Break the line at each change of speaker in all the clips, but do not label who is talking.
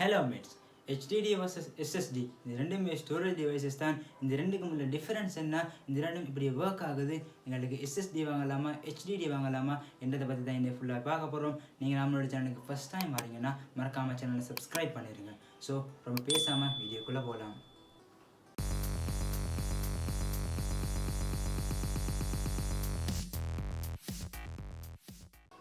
Hello mates, HDD versus SSD இந்த ரெண்டுமே storage devices தான். இந்த ரெண்டுக்கும் உள்ள டிஃபரன்ஸ் என்ன, இந்த ரெண்டும் இப்படி ஒர்க் ஆகுது, எங்களுக்கு SSD வாங்கலாமா HDD வாங்கலாமா என்றதை பற்றி தான் இந்த ஃபுல்லாக பார்க்க போகிறோம். நீங்கள் நம்மளோட சேனலுக்கு ஃபஸ்ட் டைம் வரீங்கன்னா மறக்காமல் சேனலை சப்ஸ்கிரைப் பண்ணிடுங்க. ஸோ ரொம்ப பேசாமல் வீடியோக்குள்ளே போகலாம்.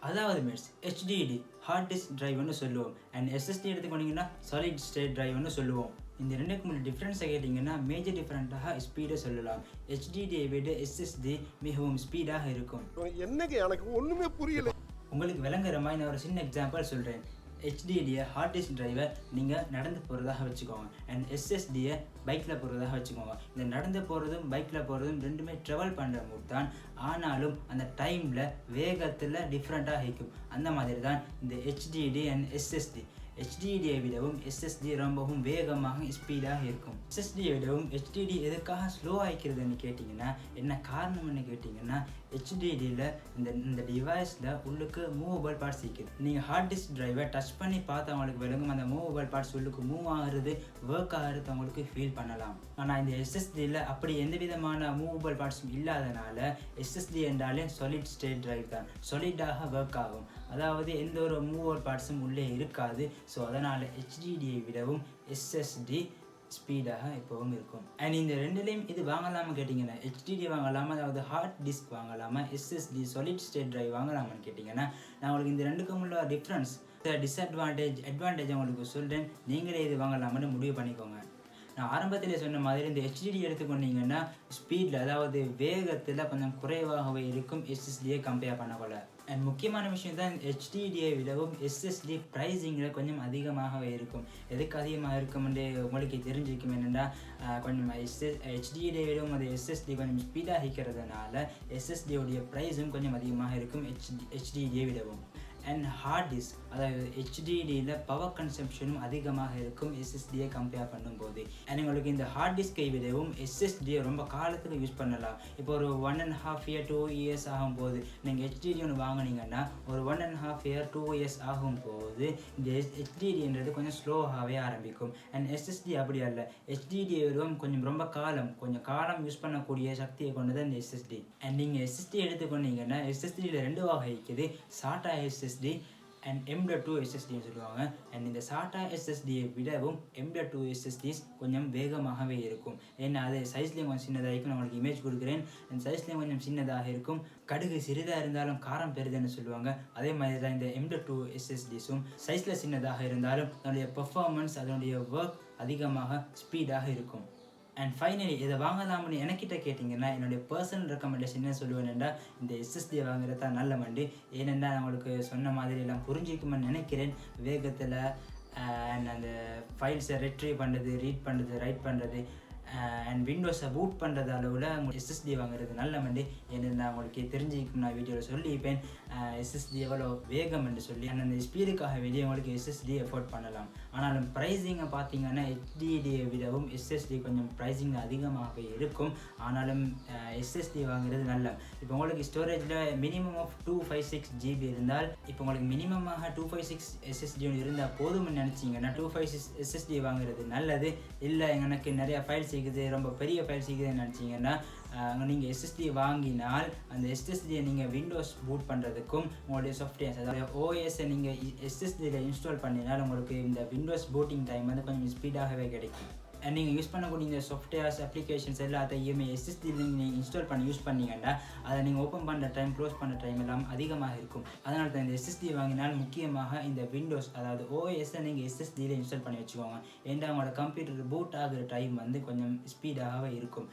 அதாவது மீன்ஸ் HDD ஹார்ட் டிஸ்க் டிரைவ்னு சொல்லுவோம், அண்ட் SSD எடுத்துக்கிட்டிங்கன்னா சாலிட் ஸ்டேட் டிரைவ்னு சொல்லுவோம். இந்த ரெண்டுக்கு முன்னாடி டிஃப்ரென்ஸை கேட்டிங்கன்னா மேஜர் டிஃப்ரெண்ட்டாக ஸ்பீடை சொல்லலாம். HDDயை விட SSD மிகவும் ஸ்பீடாக இருக்கும்.
என்னங்க எனக்கு ஒன்றுமே புரியல.
உங்களுக்கு விளங்குற மாதிரி நான் ஒரு சின்ன எக்ஸாம்பிள் சொல்கிறேன். HDDயை ஹார்ட் டிஸ்க் டிரைவை நீங்கள் நடந்து போகிறதாக வச்சுக்கோங்க, அண்ட் SSDயை பைக்கில் போகிறதாக வச்சுக்கோங்க. இந்த நடந்து போகிறதும் பைக்கில் போகிறதும் ரெண்டுமே ட்ராவல் பண்ணுற மூட் தான், ஆனாலும் அந்த டைமில் வேகத்தில் டிஃப்ரெண்ட்டாக இருக்கும். அந்த மாதிரி தான் இந்த HDD அண்ட் SSD. HDDயை விடவும் SSD ரொம்பவும் வேகமாக ஸ்பீடாக இருக்கும். SSDயை விடவும் HDD எதுக்காக ஸ்லோ ஆகிக்கிறதுன்னு கேட்டிங்கன்னா, என்ன காரணம்னு கேட்டிங்கன்னா, HDDயில் இந்த டிவைஸில் உள்ளுக்கு மூவபிள் பார்ட்ஸ் இருக்குது. நீங்கள் ஹார்ட் டிஸ்க் டிரைவை டச் பண்ணி பார்த்து அவங்களுக்கு விளங்கும், அந்த மூவபிள் பார்ட்ஸ் உள்ளுக்கு மூவ் ஆகிறது, ஒர்க் ஆகிறது அவங்களுக்கு ஃபீல் பண்ணலாம். ஆனால் இந்த SSDயில் அப்படி எந்த விதமான மூவபிள் பார்ட்ஸும் இல்லாதனால SSD என்றாலே சாலிட் ஸ்டேட் டிரைவ் தான், சாலிடாக ஒர்க் ஆகும். அதாவது எந்த ஒரு மூவபிள் பார்ட்ஸும் உள்ளே இருக்காது. ஸோ அதனால் HDDயை விடவும் SSD ஸ்பீடாக எப்போவும் இருக்கும். அண்ட் இந்த ரெண்டுலேயும் இது வாங்கலாமா கேட்டிங்கன்னா, HDD வாங்கலாமா, அதாவது ஹார்ட் டிஸ்க் வாங்கலாமா, SSD சாலிட் ஸ்டேட் டிரைவ் வாங்கலாமான்னு கேட்டிங்கன்னா, நான் உங்களுக்கு இந்த ரெண்டுக்கும் உள்ள டிஃப்ரென்ஸ், டிஸ்அட்வான்டேஜ் அட்வான்டேஜ் உங்களுக்கு சொல்கிறேன். நீங்களே இது வாங்கலாமான்னு முடிவு பண்ணிக்கோங்க. நான் ஆரம்பத்தில் சொன்ன மாதிரி இந்த HDD எடுத்துக்கொண்டீங்கன்னா ஸ்பீடில், அதாவது வேகத்தில் கொஞ்சம் குறைவாகவே இருக்கும் SSDயை கம்பேர் பண்ணக்கூட. அண்ட் முக்கியமான விஷயம் தான், HDDயை விடவும் SSD ப்ரைஸிங்கில் கொஞ்சம் அதிகமாகவே இருக்கும். எதுக்கு அதிகமாக இருக்கும்னு உங்களுக்கு தெரிஞ்சிருக்கும். என்னென்னா கொஞ்சம் HDDயை விடவும் அது SSD கொஞ்சம் ஸ்பீடாக இருக்கிறதுனால SSDயோடைய ப்ரைஸும் கொஞ்சம் அதிகமாக இருக்கும் HDDயை விடவும். அண்ட் ஹார்ட் டிஸ்க், அதாவது HDDயில் பவர் கன்சம்ஷனும் அதிகமாக இருக்கும் SSDயை கம்பேர் பண்ணும்போது. அண்ட் உங்களுக்கு இந்த ஹார்ட் டிஸ்கை விடவும் SSDயை ரொம்ப காலத்துக்கு யூஸ் பண்ணலாம். இப்போ ஒரு 1.5 year 2 years ஆகும்போது நீங்கள் HDD ஒன்று வாங்கினீங்கன்னா ஒரு 1.5 year 2 years ஆகும்போது இந்த HDDன்றது கொஞ்சம் ஸ்லோவாகவே ஆரம்பிக்கும். அண்ட் SSD அப்படி அல்ல, HDDயை விடவும் கொஞ்சம் கொஞ்சம் காலம் யூஸ் பண்ணக்கூடிய சக்தியை கொண்டது இந்த SSD. அண்ட் நீங்கள் SSD எடுத்துக்கொண்டீங்கன்னா SSDயில் 2 வகை இருக்குது, SATA SSD அண்ட் M.2 SSDன்னு சொல்லுவாங்க. அண்ட் இந்த SATA SSDயை விடவும் M.2 SSDs கொஞ்சம் வேகமாகவே இருக்கும். ஏன்னா அது சைஸ்லேயும் கொஞ்சம் சின்னதாக இருக்கும். நான் உங்களுக்கு இமேஜ் கொடுக்குறேன். அந்த சைஸ்லேயும் கொஞ்சம் சின்னதாக இருக்கும். கடுகு சிறிதாக இருந்தாலும் காரம் பெரிதுன்னு சொல்லுவாங்க. அதே மாதிரி தான் இந்த M.2 SSDஸும் சைஸில் சின்னதாக இருந்தாலும் அதனுடைய பெர்ஃபார்மன்ஸ், அதனுடைய ஒர்க் அதிகமாக ஸ்பீடாக இருக்கும். அண்ட் ஃபைனலி இதை வாங்கலாம்னு எனக்கிட்ட கேட்டிங்கன்னா, என்னுடைய பர்சனல் ரெக்கமெண்டேஷன் என்ன சொல்லுவேன்டா, இந்த SSD வாங்குறது தான் நல்ல வண்டி. ஏனென்றால் நான் உங்களுக்கு சொன்ன மாதிரி எல்லாம் புரிஞ்சிக்குமென்னு நினைக்கிறேன். வேகத்தில் அண்ட் அந்த ஃபைல்ஸை ரெட்ரீவ் பண்ணுறது, ரீட் பண்ணுறது, ரைட் பண்ணுறது அண்ட் விண்டோஸை பூட் பண்ணுறது அளவில் உங்களுக்கு SSD வாங்குறது நல்ல வண்டி. ஏன்னா உங்களுக்கு தெரிஞ்சிக்கும், நான் வீடியோவில் சொல்லியிருப்பேன் SSD எவ்வளோ வேகம் என்று சொல்லி. அண்ட் அந்த ஸ்பீடுக்காக வெளியே உங்களுக்கு SSD எஃபோர்ட் பண்ணலாம். ஆனாலும் ப்ரைஸிங்கை பார்த்தீங்கன்னா HDDயை விடவும் SSD கொஞ்சம் ப்ரைஸிங் அதிகமாக இருக்கும். ஆனாலும் SSD வாங்குறது நல்ல. இப்போ உங்களுக்கு ஸ்டோரேஜில் மினிமம் ஆஃப் 256 GB இருந்தால், இப்போ உங்களுக்கு மினிமமாக 256 SSD இருந்தால் போதும்னு நினச்சிங்கன்னா 256 SSD வாங்குறது நல்லது. இல்லை எனக்கு நிறையா ஃபைல்ஸ் ரொம்ப பெரிய ஃபைல் சீக்கிரம் நினச்சிங்கன்னா நீங்கள் SSD வாங்கினால் அந்த SSDயை நீங்கள் விண்டோஸ் பூட் பண்ணுறதுக்கும் உங்களுடைய சாஃப்ட்வேர்ஸ், அதாவது OSஐ நீங்கள் SSDயில் இன்ஸ்டால் பண்ணினால் உங்களுக்கு இந்த விண்டோஸ் பூட்டிங் டைம் வந்து கொஞ்சம் ஸ்பீடாகவே கிடைக்கும். அண்ட் நீங்கள் யூஸ் பண்ணக்கூடிய இந்த சாஃப்ட்வேர்ஸ் அப்ளிகேஷன்ஸ் எல்லாத்தையுமே SSDயில் நீங்கள் இன்ஸ்டால் பண்ணி யூஸ் பண்ணிங்கன்னா அதை நீங்கள் ஓப்பன் பண்ணுற டைம், க்ளோஸ் பண்ணுற டைம் எல்லாம் அதிகமாக இருக்கும். அதனால தான் இந்த SSD வாங்கினால் முக்கியமாக இந்த விண்டோஸ், அதாவது OSஐ நீங்கள் SSDயில் இன்ஸ்டால் பண்ணி வச்சுக்கோங்க. ஏன்னா உங்களோட கம்ப்யூட்டர் பூட் ஆகிற டைம் வந்து கொஞ்சம் ஸ்பீடாகவே இருக்கும்.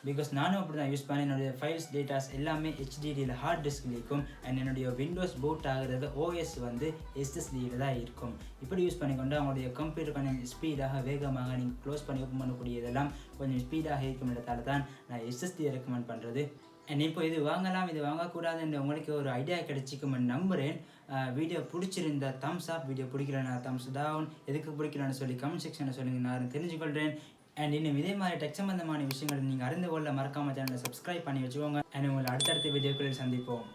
பிகாஸ் நானும் அப்படி தான் யூஸ் பண்ணேன். என்னுடைய ஃபைல்ஸ், டேட்டாஸ் எல்லாமே HDDயில் ஹார்ட் டிஸ்கில் இருக்கும். அண்ட் என்னுடைய விண்டோஸ் பூட் ஆகிறது OS வந்து SSDயில் தான் இருக்கும். இப்படி யூஸ் பண்ணிக்கொண்டு அவங்களுடைய கம்ப்யூட்டர் கொஞ்சம் ஸ்பீடாக, வேகமாக நீங்கள் க்ளோஸ் பண்ணி ஓப்பன் பண்ணக்கூடியதெல்லாம் கொஞ்சம் ஸ்பீடாக இருக்கும். இடத்தால தான் நான் SSD ரெக்கமெண்ட் பண்ணுறது. அண்ட் இப்போ இது வாங்கலாம் இது வாங்கக்கூடாதுன்னு உங்களுக்கு ஒரு ஐடியா கிடைச்சிக்குமென்னு நம்புகிறேன். வீடியோ பிடிச்சிருந்தா தம்ஸ் அப், வீடியோ பிடிக்கலன்னா தம்ஸ் டவுன். எதுக்கு பிடிக்கலன்னு சொல்லி கமெண்ட் செக்ஷனில் சொல்லுங்கள், நான் தெரிஞ்சுக்கொள்கிறேன். அண்ட் இன்னும் இதே மாதிரி டெக் சம்பந்தமான விஷயங்களை நீங்கள் அறிந்து கொள்ள மறக்காமல் சேனலை சப்ஸ்கிரைப் பண்ணி வச்சுக்கோங்க. அண்ட் உங்களை அடுத்தடுத்த வீடியோக்களில் சந்திப்போம்.